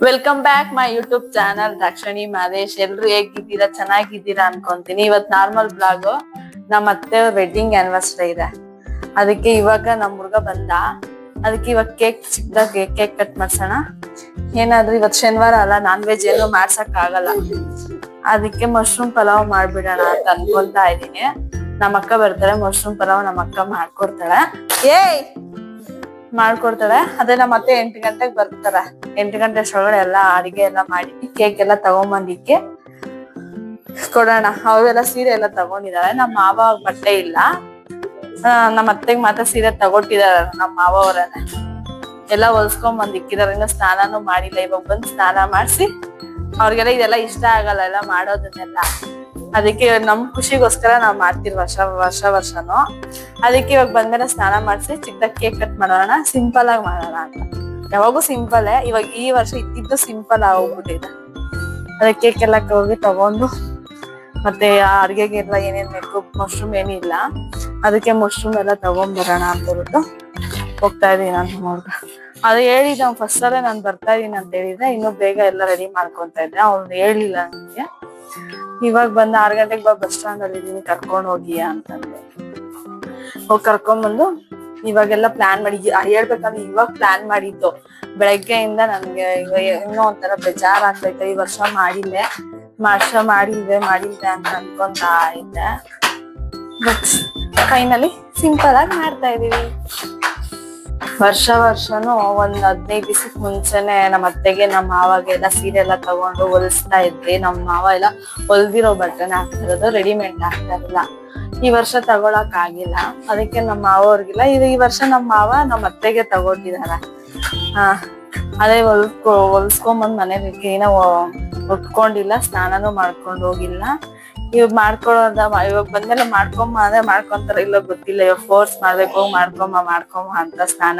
Welcome back my YouTube channel Dakshini Madesh. ಎಲ್ರು ಹೇಗಿದ್ದೀರಾ? ಚೆನ್ನಾಗಿದ್ದೀರಾ ಅನ್ಕೊಂತೀನಿ. ಇವತ್ ನಾರ್ಮಲ್ ಬ್ಲಾಗ್. ನಮ್ಮ ಅತ್ತೆ ವೆಡ್ಡಿಂಗ್ ಆನಿವರ್ಸರಿ ಇದೆ, ಅದಕ್ಕೆ ಇವಾಗ ನಮ್ ಹುಡ್ಗ ಬಂದ. ಅದಕ್ಕೆ ಇವಾಗ ಚಿಕ್ಕದಾಗಿ ಕೇಕ್ ಕಟ್ ಮಾಡ್ಸೋಣ. ಏನಾದ್ರೂ ಇವತ್ ಶನಿವಾರ ಅಲ್ಲ, ನಾನ್ ವೆಜ್ ಏನು ಮಾಡ್ಸಕ್ ಆಗಲ್ಲ, ಅದಕ್ಕೆ ಮಶ್ರೂಮ್ ಪಲಾವ್ ಮಾಡ್ಬಿಡೋಣ ಅಂತ ಅನ್ಕೊಂತಾ ಇದೀನಿ. ನಮ್ಮ ಅಕ್ಕ ಬರ್ತಾಳೆ, ಮಶ್ರೂಮ್ ಪಲಾವ್ ನಮ್ಮ ಅಕ್ಕ ಮಾಡ್ಕೊಡ್ತಾಳೆ. ಅದೇ ನಮ್ಮ ಅತ್ತೆ 8 ಗಂಟೆಗೆ ಬರ್ತಾರ. 8 ಗಂಟೆ ಅಷ್ಟೊಳಗಡೆ ಎಲ್ಲಾ ಅಡಿಗೆ ಎಲ್ಲ ಮಾಡಿ ಕೇಕ್ ಎಲ್ಲ ತಗೊಂಬಂದಿಕ್ಕೆ ಕೊಡೋಣ. ಅವೆಲ್ಲ ಸೀರೆ ಎಲ್ಲ ತಗೊಂಡಿದಾಳೆ. ನಮ್ಮ ಮಾವ ಬಟ್ಟೆ ಇಲ್ಲ, ನಮ್ಮ ಅತ್ತೆಗ್ ಮಾತ್ರ ಸೀರೆ ತಗೊಟ್ಟಿದಾರ ನಮ್ಮ ಮಾವ ಅವರನ್ನೇ. ಎಲ್ಲ ಹೊಲ್ಸ್ಕೊಂಡ್ ಬಂದಿಕ್ಕಿದಾರೆ, ಇನ್ನು ಸ್ನಾನಾನು ಮಾಡಿಲ್ಲ. ಇವಾಗ ಬಂದ್ ಸ್ನಾನ ಮಾಡ್ಸಿ, ಅವ್ರಿಗೆಲ್ಲ ಇದೆಲ್ಲ ಇಷ್ಟ ಆಗಲ್ಲ ಎಲ್ಲ ಮಾಡೋದನ್ನೆಲ್ಲ. ಅದಕ್ಕೆ ನಮ್ ಖುಷಿಗೋಸ್ಕರ ನಾವ್ ಮಾಡ್ತೀವಿ ವರ್ಷನು. ಅದಕ್ಕೆ ಇವಾಗ ಬಂದ್ಮೇಲೆ ಸ್ನಾನ ಮಾಡ್ಸಿ ಚಿಕ್ಕದಾಗಿ ಕೇಕ್ ಕಟ್ ಮಾಡೋಣ, ಸಿಂಪಲ್ ಆಗಿ ಮಾಡೋಣ ಅಂತ. ಯಾವಾಗೂ ಸಿಂಪಲ್, ಇವಾಗ ಈ ವರ್ಷ ಇದ್ದಿದ್ದು ಸಿಂಪಲ್ ಆಗೋಗ್ಬಿಟ್ಟಿದೆ. ಅದಕ್ಕೆ ಕೇಕ್ ಎಲ್ಲ ಹೋಗಿ ತಗೊಂಡು, ಮತ್ತೆ ಅಡ್ಗೆಗೆಲ್ಲ ಏನೇನ್ ಬೇಕು, ಮಶ್ರೂಮ್ ಏನಿಲ್ಲ, ಅದಕ್ಕೆ ಮಶ್ರೂಮ್ ಎಲ್ಲ ತಗೊಂಡ್ ಬರೋಣ ಅಂತ ಹೇಳ್ಬಿಟ್ಟು ಹೋಗ್ತಾ ಇದೀನಿ ನಾನು. ನೋಡ್ರಿ, ಅದು ಹೇಳಿದ್ದೆ ಫಸ್ಟ್ ಅಲ್ಲೇ ನಾನು ಬರ್ತಾ ಇದೀನಿ ಅಂತ ಹೇಳಿದ್ರೆ, ಇನ್ನು ಬೇಗ ಎಲ್ಲ ರೆಡಿ ಮಾಡ್ಕೊಂತ ಇದ್ದೆ. ಅವ್ನು ಹೇಳಿಲ್ಲ ನನಗೆ. ಇವಾಗ ಬಂದು 6 ಗಂಟೆಗೆ ಬಸ್ ಸ್ಟಾಂಡ್ ಅಲ್ಲಿ ಇದೀನಿ, ಕರ್ಕೊಂಡ್ ಹೋಗಿ ಅಂತಂದು ಹೋಗಿ ಕರ್ಕೊಂಡ್ ಬಂದು ಇವಾಗೆಲ್ಲ ಪ್ಲಾನ್ ಮಾಡಿ ಹೇಳ್ಬೇಕಂದ್ರೆ ಇವಾಗ ಪ್ಲಾನ್ ಮಾಡಿದ್ದು. ಬೆಳಗ್ಗೆಯಿಂದ ನನ್ಗೆ ಇನ್ನೂ ಒಂಥರ ಬೇಜಾರ್ ಆಗ್ತೈತೆ. ಈ ವರ್ಷ ಮಾಡಿಲ್ವೆ ಅಂತ ಅನ್ಕೊಂತ ಇದ್ದೆ. ಬಟ್ ಫೈನಲಿ ಸಿಂಪಲ್ ಆಗಿ ಮಾಡ್ತಾ ಇದೀವಿ. ವರ್ಷನು ಒಂದ್ 15 ದಿವಸಕ್ಕೆ ಮುಂಚೆನೆ ನಮ್ಮ ಅತ್ತೆಗೆ ನಮ್ಮ ಮಾವಾಗೆಲ್ಲ ಸೀರೆ ಎಲ್ಲ ತಗೊಂಡು ಹೊಲಿಸ್ತಾ ಇದ್ವಿ. ನಮ್ಮ ಮಾವ ಎಲ್ಲ ಹೊಲ್ದಿರೋ ಬಟ್ಟೆನ ಹಾಕ್ತಾ ಇರೋದು, ರೆಡಿಮೇಡ್ ಹಾಕ್ತಾ ಇರಲಿಲ್ಲ. ಈ ವರ್ಷ ತಗೊಳಕ್ ಆಗಿಲ್ಲ, ಅದಕ್ಕೆ ನಮ್ಮ ಮಾವ ಅವ್ರಿಗಿಲ್ಲ. ಈ ವರ್ಷ ನಮ್ಮ ಮಾವ ನಮ್ಮ ಅತ್ತೆಗೆ ತಗೊಂಡಿದಾರ. ಅದೇ ಹೊಲ್ಸ್ಕೊಂಬಂದ್ ಮನೇಲಿ ಏನೋ ಉಟ್ಕೊಂಡಿಲ್ಲ, ಸ್ನಾನನೂ ಮಾಡ್ಕೊಂಡು ಹೋಗಿಲ್ಲ. ಇವಾಗ ಇವಾಗ ಬಂದ್ಮೇಲೆ ಮಾಡ್ಕೊಂತಾರ ಇಲ್ಲ ಗೊತ್ತಿಲ್ಲ. ಇವಾಗ ಫೋರ್ಸ್ ಮಾಡ್ಬೇಕು, ಮಾಡ್ಕೊಂಬ ಅಂತ ಸ್ನಾನ.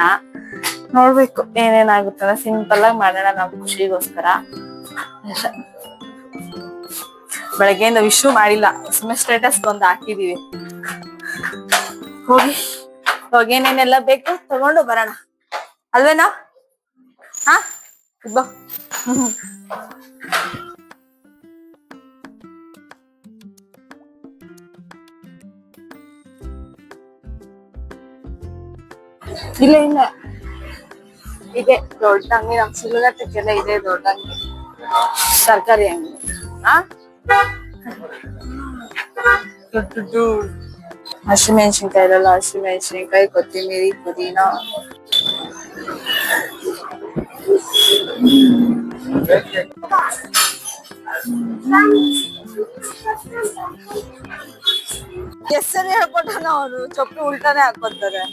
ನೋಡ್ಬೇಕು ಏನೇನಾಗುತ್ತಲ್ಲ. ಸಿಂಪಲ್ ಆಗಿ ಮಾಡೋಣ ನಮ್ ಖುಷಿಗೋಸ್ಕರ. ಬೆಳಗ್ಗೆಯಿಂದ ವಿಶ್ ಮಾಡಿಲ್ಲ, ಸುಮ್ಮನೆ ಸ್ಟೇಟಸ್ ಬಂದು ಹಾಕಿದೀವಿ. ಹೋಗಿ ಏನೇನೆಲ್ಲ ಬೇಕು ತಗೊಂಡು ಬರೋಣ ಅಲ್ವೇನಾ? ಬಾ. ಇಲ್ಲ ಇದೆ ದೊಡ್ಡ ಅಂಗಡಿ, ನಮ್ ಸಿಲ್ಗಟ್ಟಕ್ಕೆಲ್ಲ ಇದೆ ದೊಡ್ಡ ಅಂಗಡಿ, ತರಕಾರಿ ಅಂಗಡಿ. ದೊಡ್ಡದು ಹಸಿಮೆಣಸಿನ್ಕಾಯಿ, ಹಸಿಮೆಣಸಿನ್ಕಾಯಿ, ಕೊತ್ತಿಮೀರಿ, ಪುದೀನ, ಹೆಸರು ಹೇಳ್ಕೊಟ್ಟಾನ ಅವನು, ಚೊಪ್ಪು ಉಲ್ಟಾನೆ ಹಾಕೋತಾರೆ.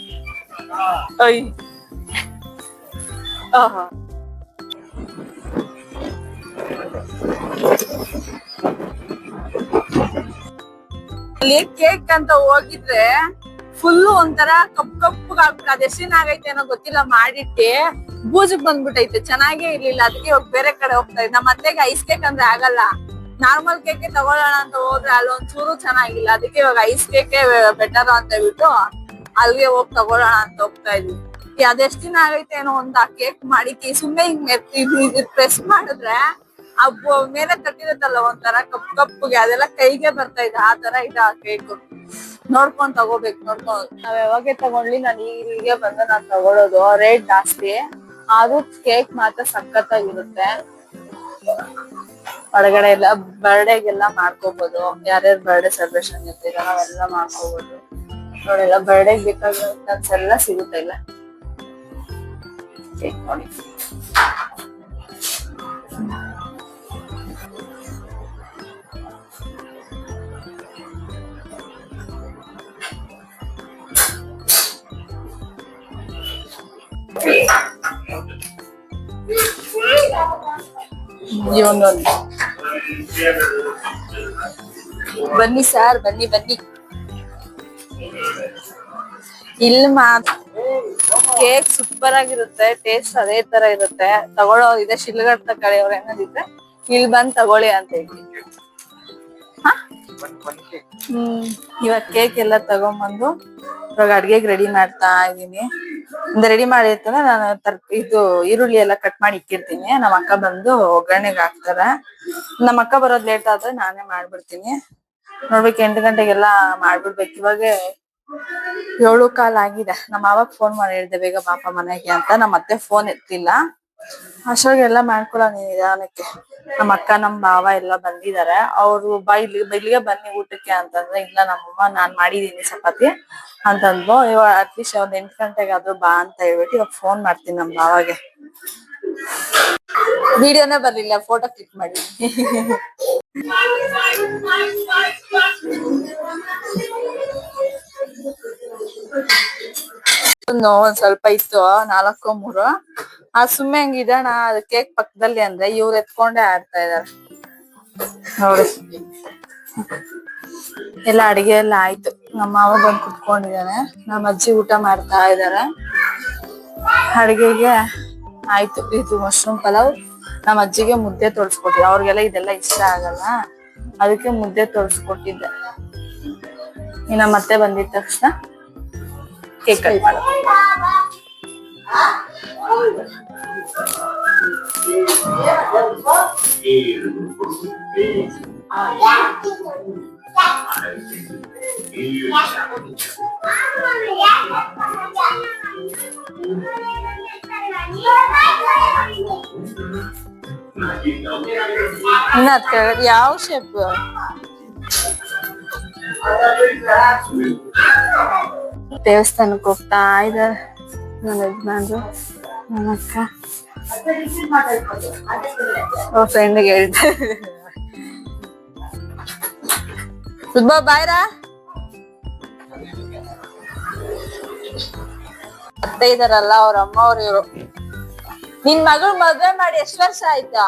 ಅಲ್ಲಿ ಕೇಕ್ ಅಂತ ಹೋಗಿದ್ರೆ ಫುಲ್ ಒಂಥರ ಕಪ್ಪುಗ್ ಆಗ್ಬಿಟ್ಟು, ಅದ್ ಎಷ್ಟಿನ ಆಗೈತೆ ಏನೋ ಗೊತ್ತಿಲ್ಲ, ಮಾಡಿಟ್ಟೆ ಬೂಜಕ್ ಬಂದ್ಬಿಟ್ಟೈತೆ, ಚೆನ್ನಾಗೇ ಇರ್ಲಿಲ್ಲ. ಅದಕ್ಕೆ ಇವಾಗ ಬೇರೆ ಕಡೆ ಹೋಗ್ತಾ ಇದ್ದೆ. ನಮ್ಮ ಅತ್ತೆಗೆ ಐಸ್ ಕೇಕ್ ಅಂದ್ರೆ ಆಗಲ್ಲ, ನಾರ್ಮಲ್ ಕೇಕ್ ತಗೊಳ್ಳೋಣ ಅಂತ ಹೋದ್ರೆ ಅಲ್ಲೊಂಚೂರು ಚೆನ್ನಾಗಿಲ್ಲ. ಅದಕ್ಕೆ ಇವಾಗ ಐಸ್ ಕೇಕೆ ಬೆಟರ್ ಅಂತ ಹೇಳ್ಬಿಟ್ಟು ಅಲ್ಲಿಗೆ ಹೋಗಿ ತಗೊಳ್ಳೋಣ ಅಂತ ಹೋಗ್ತಾ ಇದ್ವಿ. ಅದೆಷ್ಟ್ ದಿನ ಆಗೈತೆ ಏನೋ ಒಂದ್ ಕೇಕ್ ಮಾಡಿ ಸುಮ್ಮನೆ ಹಿಂಗ್ ಪ್ರೆಸ್ ಮಾಡಿದ್ರೆ ಮೇಲೆ ತಟ್ಟಿರುತ್ತಲ್ಲ ಒಂಥರ ಕಪ್ಪುಗೆ, ಅದೆಲ್ಲ ಕೈಗೆ ಬರ್ತಾ ಇದೆ. ಆ ತರ ಇದೆ ಆ ಕೇಕ್. ನೋಡ್ಕೊಂಡ್ ತಗೋಬೇಕು. ನಾವ್ ಯಾವಾಗೆ ತಗೊಂಡ್ಲಿ, ನಾನು ಇಲ್ಲಿಗೆ ಬಂದು ನಾನ್ ತಗೊಳ್ಳೋದು. ರೇಟ್ ಜಾಸ್ತಿ ಆದ್ರೂ ಕೇಕ್ ಮಾತ್ರ ಸಖತ್ತಾಗಿರುತ್ತೆ. ಹೊರಗಡೆ ಎಲ್ಲ ಬರ್ಡೇಗೆಲ್ಲ ಮಾಡ್ಕೋಬಹುದು, ಯಾರ್ಯಾರು ಬರ್ಡೇ ಸೆಲೆಬ್ರೇಷನ್ ಇರ್ತೀರ ನಾವೆಲ್ಲ ಮಾಡ್ಕೋಬಹುದು. ನೋಡೆಲ್ಲ ಬರ್ಡೇಗೆ ಬೇಕಾಗಿರೋ ಎಲ್ಲ ಸಿಗುತ್ತೆ ಇಲ್ಲ. ಕೇಕ್ ನೋಡಿ, ಬನ್ನಿ ಸರ್, ಬನ್ನಿ ಇಲ್ಲಿ ಕೇಕ್ ಸೂಪರ್ ಆಗಿರುತ್ತೆ, ಟೇಸ್ಟ್ ಅದೇ ತರ ಇರುತ್ತೆ. ತಗೊಳ್ಳೋ ಇದೆ ಶಿಲ್ಘಟ್ಟ ಕಡೆಯವ್ರು ಏನಾದಿದ್ರೆ ಇಲ್ಲಿ ಬಂದ್ ತಗೊಳ್ಳಿ ಅಂತ ಹೇಳಿ. ಇವಾಗ ಕೇಕ್ ಎಲ್ಲ ತಗೊಂಡ್ಬಂದು ಇವಾಗ ಅಡ್ಗೆಗೆ ರೆಡಿ ಮಾಡ್ತಾ ಇದೀನಿ. ರೆಡಿ ಮಾಡಿ ಇರ್ತಂದ್ರೆ ನಾನು ಇದು ಈರುಳ್ಳಿ ಎಲ್ಲ ಕಟ್ ಮಾಡಿ ಇಕ್ಕಿರ್ತೀನಿ. ನಮ್ಮ ಅಕ್ಕ ಬಂದು ಒಗ್ಗರಣೆಗೆ ಹಾಕ್ತಾರ. ನಮ್ಮ ಅಕ್ಕ ಬರೋದ್ ಲೇಟ್ ಆದ್ರೆ ನಾನೇ ಮಾಡ್ಬಿಡ್ತೀನಿ. ನೋಡ್ಬೇಕು 8 ಗಂಟೆಗೆಲ್ಲ ಮಾಡ್ಬಿಡ್ಬೇಕು. ಇವಾಗ 7:15 ಆಗಿದೆ. ನಮ್ಮ ಮಾವಾಗ ಫೋನ್ ಮಾಡಿ ಹೇಳ್ದೆ ಬೇಗ ಪಾಪ ಮನೆಗೆ ಅಂತ. ನಮ್ಮ ಅತ್ತೆ ಫೋನ್ ಎತ್ತಿಲ್ಲ. ಅಷ್ಟೊಳಗೆಲ್ಲ ಮಾಡ್ಕೊಳೋಣ ನಿಧಾನಕ್ಕೆ. ನಮ್ಮ ಅಕ್ಕ ನಮ್ಮ ಭಾವ ಎಲ್ಲ ಬಂದಿದ್ದಾರೆ. ಅವ್ರು ಇಲ್ಲಿಗೆ ಬನ್ನಿ ಊಟಕ್ಕೆ ಅಂತಂದ್ರೆ ಇಲ್ಲ ನಮ್ಮಮ್ಮ ನಾನ್ ಮಾಡಿದೀನಿ ಚಪಾತಿ ಅಂತಂದ್ರು. ಇವಾಗ ಅಟ್ಲೀಸ್ಟ್ ಒಂದ್ 8 ಗಂಟೆಗಾದ್ರೂ ಬಾ ಅಂತ ಹೇಳ್ಬಿಟ್ಟು ಇವಾಗ ಫೋನ್ ಮಾಡ್ತೀನಿ ನಮ್ಮ ಭಾವಗೆ. ವಿಡಿಯೋನೇ ಬರ್ಲಿಲ್ಲ, ಫೋಟೋ ಕ್ಲಿಕ್ ಮಾಡಿ. ಒಂದ್ ಸ್ವಲ್ಪ ಇತ್ತು 4-3 ಸುಮ್ಮನೆ ಹಂಗ ಇಡೋಣ ಅದು ಕೇಕ್ ಪಕ್ಕದಲ್ಲಿ ಅಂದ್ರೆ ಇವ್ರು ಎತ್ಕೊಂಡೇ ಆಡ್ತಾ ಇದಾರೆ ನೋಡಿ. ಎಲ್ಲ ಅಡಿಗೆ ಎಲ್ಲ ಆಯ್ತು. ನಮ್ಮ ಮಾವ ಬಂದು ಕುತ್ಕೊಂಡಿದ್ದಾನೆ. ನಮ್ಮ ಅಜ್ಜಿ ಊಟ ಮಾಡ್ತಾ ಇದಾರೆ. ಅಡಿಗೆಗೆ ಆಯ್ತು. ಇದು ಮಶ್ರೂಮ್ ಪಲಾವ್. ನಮ್ಮ ಅಜ್ಜಿಗೆ ಮುದ್ದೆ ತೋರಿಸ್ಕೊಟ್ಟಿದ್ದೆ. ಅವ್ರಿಗೆಲ್ಲ ಇದೆಲ್ಲ ಇಷ್ಟ ಆಗಲ್ಲ, ಅದಕ್ಕೆ ಮುದ್ದೆ ತೋರಿಸ್ಕೊಟ್ಟಿದ್ದೆ. ಇನ್ನ ಮತ್ತೆ ಬಂದಿದ ತಕ್ಷಣ ಕೇಕ್ ಕಟ್ ಮಾಡೋದು. ಇನ್ನ ಅದ್ ಕೆಳಗಡೆ ಯಾವ ಶೇಪ್ ದೇವಸ್ಥಾನಕ್ಕೆ ಹೋಗ್ತಾ ಇದ್ದಾರೆ ನನ್ನ ಯಜಮಾನ್ರು, ನನ್ನ ಅಕ್ಕ. ಫ್ರೆಂಡ್ಗೆ ಹೇಳ್ತಾರೆ ಸುಬ್ಬ ಬಾಯ್ರಾ. ಅತ್ತೆ ಇದಾರಲ್ಲ ಅವ್ರ ಅಮ್ಮ ಅವ್ರು ಇವ್ರು. ನಿನ್ ಮಗಳು ಮದ್ವೆ ಮಾಡಿ ಎಷ್ಟ್ ವರ್ಷ ಆಯ್ತಾ?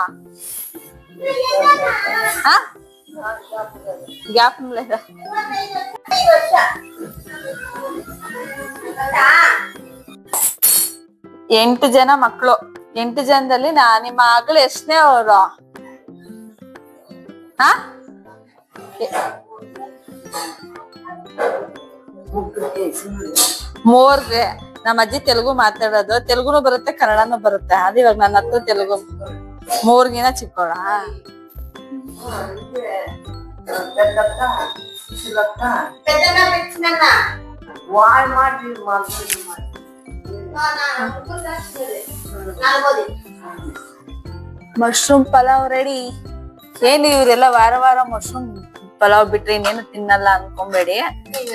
ಗ್ಯಾಪ್ 8 ಜನ ಮಕ್ಕಳು. 8 ಜನದಲ್ಲಿ ನಿಮ್ಮ ಮಗಳು ಎಷ್ಟನೇ ಅವರು? ಮೂರ್ಗೆ. ನಮ್ಮ ಅಜ್ಜಿ ತೆಲುಗು ಮಾತಾಡೋದು. ತೆಲುಗುನು ಬರುತ್ತೆ, ಕನ್ನಡನು ಬರುತ್ತೆ. ಅದು ಇವಾಗ ನನ್ನ ಹತ್ರ ತೆಲುಗು. 3ಗಿನ ಚಿಕ್ಕೋಳ. Mushroom pulao ready. ಏನ್ ಇವರೆಲ್ಲ ವಾರ ವಾರ ಮಶ್ರೂಮ್ ಪಲಾವ್ ಬಿಟ್ರೆ ಇನ್ನೇನು ತಿನ್ನಲ್ಲ ಅನ್ಕೊಂಬೇಡಿ.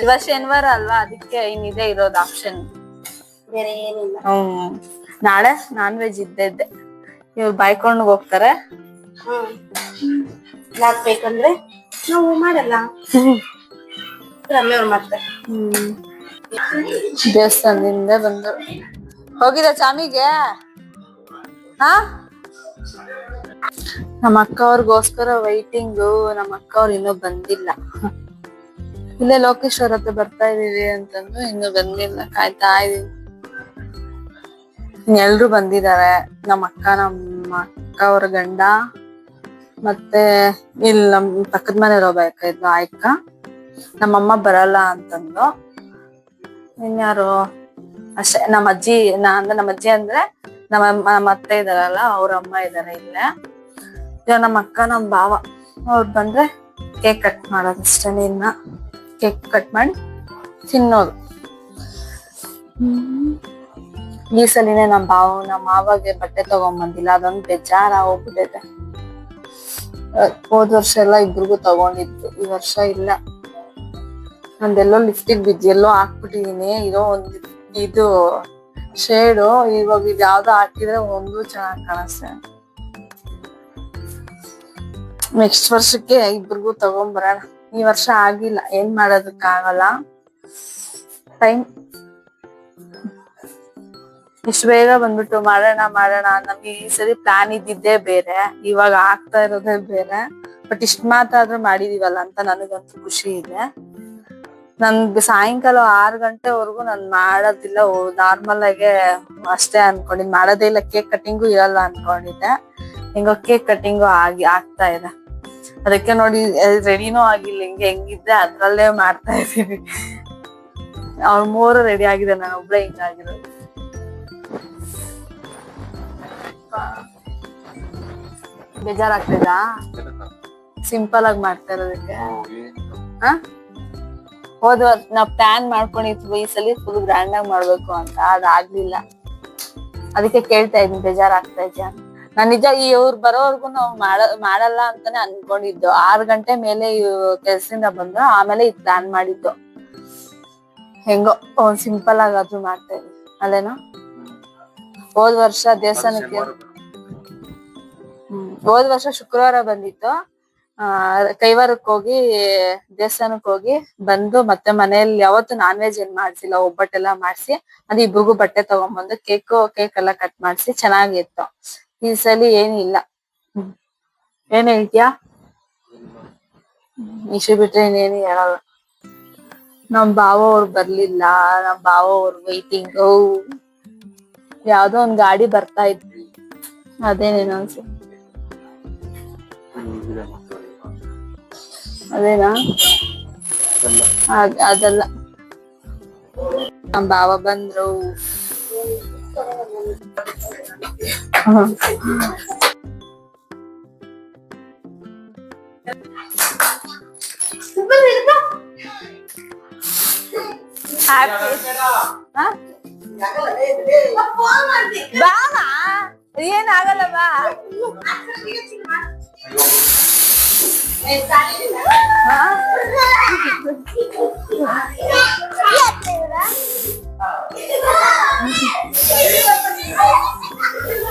ಇವತ್ತು ಶನಿವಾರ ಅಲ್ವಾ, ಅದಕ್ಕೆ ಇನ್ನಿದೆ ಇರೋದು ಆಪ್ಷನ್. ನಾಳೆ ನಾನ್ ವೆಜ್ ಇದ್ದೆ. ಇವ್ರು ಬಾಯ್ಕೊಂಡು ಹೋಗ್ತಾರೆ. ಬೇಕಂದ್ರೆ ನಾವು ಮಾಡಲ್ಲ. ರಮ್ಯವ್ರು ಮಾಡ್ತಾರೆ. ದೇವಸ್ಥಾನದಿಂದ ಬಂದು ಹೋಗಿದ ಚಾಮಿಗೆ. ನಮ್ಮ ಅಕ್ಕ ಅವ್ರಿಗೋಸ್ಕರ ವೈಟಿಂಗು. ನಮ್ಮ ಅಕ್ಕ ಅವ್ರು ಇನ್ನೂ ಬಂದಿಲ್ಲ. ಇಲ್ಲೇ ಲೋಕೇಶ್ವರ ಹತ್ರ ಬರ್ತಾ ಇದೀವಿ ಅಂತಂದು ಇನ್ನೂ ಬಂದಿಲ್ಲ. ಕಾಯ್ತಾ ಇದೀವಿ. ಎಲ್ರು ಬಂದಿದ್ದಾರೆ. ನಮ್ಮ ಅಕ್ಕ ಅವ್ರ ಗಂಡ ಮತ್ತೆ ಇಲ್ಲಿ ನಮ್ ಪಕ್ಕದ ಮನೆ ಒಬ್ಬ ಇದ್ಲು ಆಯ್ಕ. ನಮ್ಮಮ್ಮ ಬರಲ್ಲ ಅಂತಂದು. ಇನ್ಯಾರು ಅಷ್ಟೇ. ನಮ್ಮ ಅಜ್ಜಿ ಅಂದ್ರೆ ನಮ್ಮ ಅತ್ತೆ ಇದಾರಲ್ಲ ಅವ್ರ ಅಮ್ಮ ಇದಾರೆ ಇಲ್ಲೇ. ಇವಾಗ ನಮ್ಮ ಅಕ್ಕ ನಮ್ಮ ಭಾವ ಅವ್ರು ಬಂದ್ರೆ ಕೇಕ್ ಕಟ್ ಮಾಡೋದು ಅಷ್ಟೇ. ಇನ್ನ ಕೇಕ್ ಕಟ್ ಮಾಡಿ ತಿನ್ನೋದು. ಈ ಸಲಿನೇ ನಮ್ಮ ಮಾವಾಗೆ ಬಟ್ಟೆ ತಗೊಂಬಂದಿಲ್ಲ. ಅದೊಂದು ಬೇಜಾರ ಹೋಗ್ಬಿಟ್ಟಿದೆ. ಹೋದ್ ವರ್ಷ ಎಲ್ಲ ಇಬ್ರಿಗೂ ತಗೊಂಡಿದ್ದು, ಈ ವರ್ಷ ಇಲ್ಲ. ನಂದೆಲ್ಲೋ ಲಿಫ್ಟಿಗೆ ಬಿದ್ದು ಎಲ್ಲೋ ಹಾಕ್ಬಿಟ್ಟಿದೀನಿ. ಇರೋ ಇದು ಶೇಡು. ಇವಾಗ ಇದು ಯಾವ್ದೋ ಹಾಕಿದ್ರೆ ಒಂದು ಚೆನ್ನಾಗಿ ಕಾಣಿಸ್ತೇನೆ. ನೆಕ್ಸ್ಟ್ ವರ್ಷಕ್ಕೆ ಇಬ್ರಿಗೂ ತಗೊಂಬರೋಣ. ಈ ವರ್ಷ ಆಗಿಲ್ಲ, ಏನ್ ಮಾಡೋದಕ್ಕಾಗಲ್ಲ. ಟೈಮ್ ಇಷ್ಟು ಬೇಗ ಬಂದ್ಬಿಟ್ಟು ಮಾಡೋಣ ನಮ್ಗೆ ಈ ಸರಿ ಪ್ಲಾನ್ ಇದ್ದಿದ್ದೇ ಬೇರೆ, ಇವಾಗ ಆಗ್ತಾ ಇರೋದೇ ಬೇರೆ. ಬಟ್ ಇಷ್ಟ ಮಾತಾದ್ರೂ ಮಾಡಿದೀವಲ್ಲ ಅಂತ ನನಗಂತೂ ಖುಷಿ ಇದೆ. ನನ್ಗೆ ಸಾಯಂಕಾಲ 6 ಗಂಟೆವರೆಗೂ ನಾನ್ ಮಾಡೋದಿಲ್ಲ. ನಾರ್ಮಲ್ ಆಗಿ ಅಷ್ಟೇ ಅನ್ಕೊಂಡಿದ್, ಮಾಡೋದೇ ಇಲ್ಲ. ಕೇಕ್ ಕಟ್ಟಿಂಗು ಇರಲ್ಲ ಅನ್ಕೊಂಡಿದ್ದೆ. ಹಿಂಗ ಕೇಕ್ ಕಟ್ಟಿಂಗು ಆಗ್ತಾ ಇದೆ. ಅದಕ್ಕೆ ನೋಡಿ ರೆಡಿನೂ ಆಗಿಲ್ಲ. ಹೆಂಗಿದ್ದೆ ಅದ್ರಲ್ಲೇ ಮಾಡ್ತಾ ಇದೀವಿ. ಅವ್ರ 3 ರೆಡಿ ಆಗಿದೆ, ನಾನು ಒಬ್ಳೆ ಹಿಂಗಾಗಿರೋದು. ಬೇಜಾರಾಗ್ತದಾ? ಸಿಂಪಲ್ ಆಗಿ ಮಾಡ್ತಾ ಇರೋದಕ್ಕೆ ಹೋದ ನಾವ್ ಪ್ಲಾನ್ ಮಾಡ್ಕೊಂಡಿದ್ವಿ ಈ ಸಲ ಫುಲ್ ಗ್ರ್ಯಾಂಡ್ ಆಗಿ ಮಾಡ್ಬೇಕು ಅಂತ, ಅದಾಗ್ಲಿಲ್ಲ. ಅದಕ್ಕೆ ಕೇಳ್ತಾ ಇದ್ದೀನಿ ಬೇಜಾರಾಗ್ತಾ ಇದೆಯಾ. ನಾನ್ ನಿಜ ಇವ್ರು ಬರೋವರ್ಗು ನಾವು ಮಾಡಲ್ಲ ಅಂತಾನೆ ಅನ್ಕೊಂಡಿದ್ದು. 6 ಗಂಟೆ ಮೇಲೆ ಕೆಲ್ಸದಿಂದ ಬಂದು ಆಮೇಲೆ ಇದು ಪ್ಲಾನ್ ಮಾಡಿದ್ದು. ಹೆಂಗೋ ಸಿಂಪಲ್ ಆಗಾದ್ರೂ ಮಾಡ್ತಾ ಇದ್ವಿ ಅಲ್ಲೇನೋ. ಹೋದ್ ವರ್ಷ ದೇವಸ್ಥಾನಕ್ಕೆ ಹೋದ್ ವರ್ಷ ಶುಕ್ರವಾರ ಬಂದಿತ್ತು. ಕೈವಾರಕ್ಕೆ ಹೋಗಿ ದೇವಸ್ಥಾನಕ್ಕೆ ಹೋಗಿ ಬಂದು ಮತ್ತೆ ಮನೆಯಲ್ಲಿ ಯಾವತ್ತು ನಾನ್ ವೆಜ್ ಏನ್ ಮಾಡ್ಸಿಲ್ಲ, ಒಬ್ಬಟ್ಟೆಲ್ಲಾ ಮಾಡ್ಸಿ ಅದು ಇಬ್ರಿಗೂ ಬಟ್ಟೆ ತಗೊಂಡ್ಬಂದು ಕೇಕ್ ಎಲ್ಲ ಕಟ್ ಮಾಡ್ಸಿ ಚೆನ್ನಾಗಿತ್ತು. ಈ ಸಲ ಏನಿಲ್ಲ. ಏನ್ ಹೇಳ್ತೀಯಾ? ಇಶು ಬಿಟ್ರೆ ಇನ್ನೇನು ಹೇಳಲ್ಲ. ನಮ್ ಬಾವ ಅವ್ರು ಬರ್ಲಿಲ್ಲ. ನಮ್ ಬಾವ ಅವ್ರು ವೈಟಿಂಗ್. ಯಾವ್ದೋ ಒಂದ್ ಗಾಡಿ ಬರ್ತಾ ಇತ್ತು, ಅದೇನೇನು ಅನ್ಸುತ್ತೆ. ಅದೇನಾ? ಅದಲ್ಲ, ನಮ್ ಬಾವ ಬಂದ್ರು. ಬಾವಾ ಏನಾಗಲ್ಲ ಬಾ.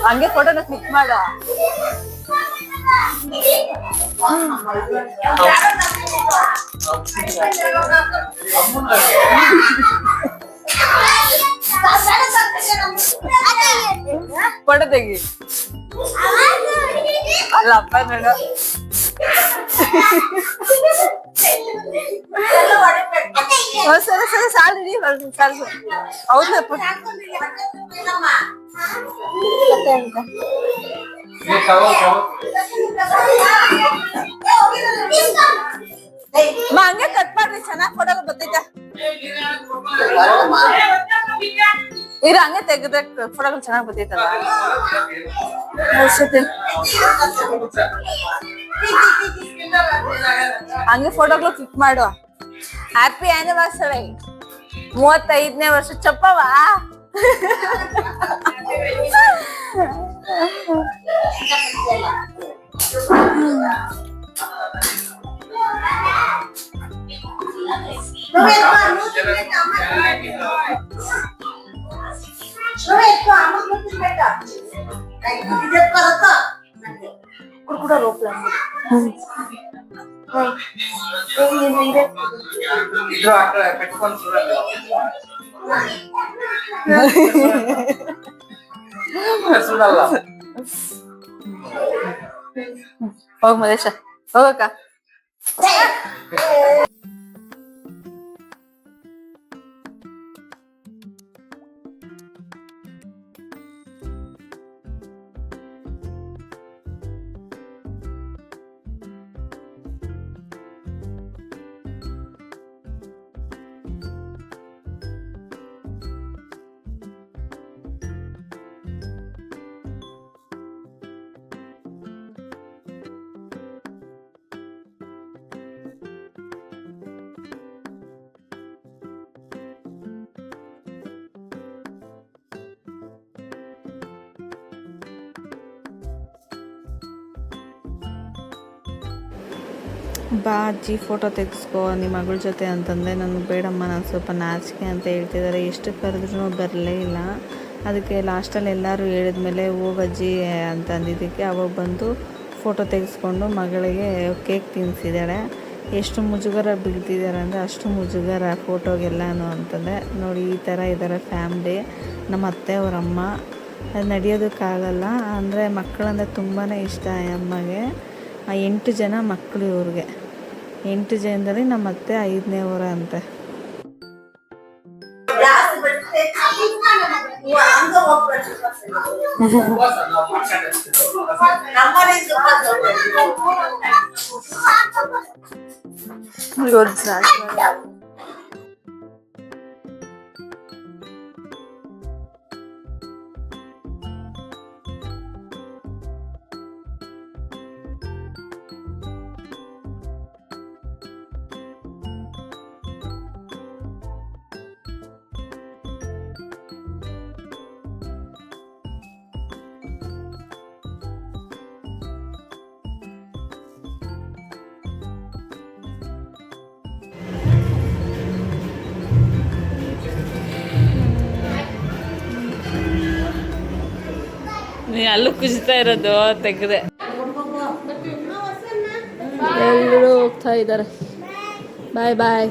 ಹಂಗೆ ಫೋಟೋನ ಕ್ಲಿಕ್ ಮಾಡ. ಫೋಟೋ ತೆಗಿ. ಅಲ್ಲಪ್ಪ ನೋಡು. ಸರಿ ಸರಿ ಸಾಲು ಹಿಡಿ. ಹೌದು ಹಂಗೆ ಕಟ್ ಮಾಡ್ರಿ, ಚೆನ್ನಾಗ್ ಫೋಟೋ ಬರ್ತೈತೆ. ಇರ ಹಂಗೆ ತೆಗ್ದ ಫೋಟೋಗಳು ಚೆನ್ನಾಗ್ ಬರ್ತೈತಲ್ಲ. ಹಂಗೆ ಫೋಟೋಗಳು ಕ್ಲಿಕ್ ಮಾಡು. ಹ್ಯಾಪಿ ಆನಿವರ್ಸರಿ 35ನೇ ವರ್ಷ ಚಪ್ಪವ. ಹೋಗ್ ಮದೇಶ ಹೋಗಕ್ಕ. ಬಾ ಅಜ್ಜಿ ಫೋಟೋ ತೆಗೆಸ್ಕೋ ನಿಮ್ಮ ಮಗಳ ಜೊತೆ ಅಂತಂದೆ. ನನಗೆ ಬೇಡಮ್ಮ, ನಾನು ಸ್ವಲ್ಪ ನಾಚಿಕೆ ಅಂತ ಹೇಳ್ತಿದ್ದಾರೆ. ಎಷ್ಟು ಕರೆದ್ರೂ ಬರಲೇ ಇಲ್ಲ. ಅದಕ್ಕೆ ಲಾಸ್ಟಲ್ಲಿ ಎಲ್ಲರೂ ಹೇಳಿದ್ಮೇಲೆ ಹೋಗಜ್ಜಿ ಅಂತ ಅಂದಿದ್ದಕ್ಕೆ ಅವಾಗ ಬಂದು ಫೋಟೋ ತೆಗೆಸ್ಕೊಂಡು ಮಗಳಿಗೆ ಕೇಕ್ ತಿನ್ನಿಸಿದ್ದಾಳೆ. ಎಷ್ಟು ಮುಜುಗರ ಬೀಳ್ತಿದ್ದಾರೆ ಅಂದರೆ ಅಷ್ಟು ಮುಜುಗರ ಫೋಟೋಗೆಲ್ಲನೂ ಅಂತಂದೆ. ನೋಡಿ ಈ ಥರ ಇದ್ದಾರೆ ಫ್ಯಾಮ್ಲಿ. ನಮ್ಮ ಅತ್ತೆ ಅವರಮ್ಮ. ಅದು ನಡೆಯೋದಕ್ಕಾಗಲ್ಲ ಅಂದರೆ ಮಕ್ಕಳಂದರೆ ತುಂಬಾ ಇಷ್ಟ ಈ ಅಮ್ಮಗೆ. 8 ಜನ ಮಕ್ಕಳು ಇವ್ರಿಗೆ. 8 ಜನದಲ್ಲಿ ನಮ್ಮ ಅತ್ತೆ 5ನೇವರ ಅಂತೆ. ನೀ ಅಲ್ಲೂ ಕುಜಿತಾ ಇರೋದು ತೆಗ್ದೆ. ಎಲ್ಲರೂ ಹೋಗ್ತಾ ಇದ್ದಾರೆ. ಬಾಯ್ ಬಾಯ್.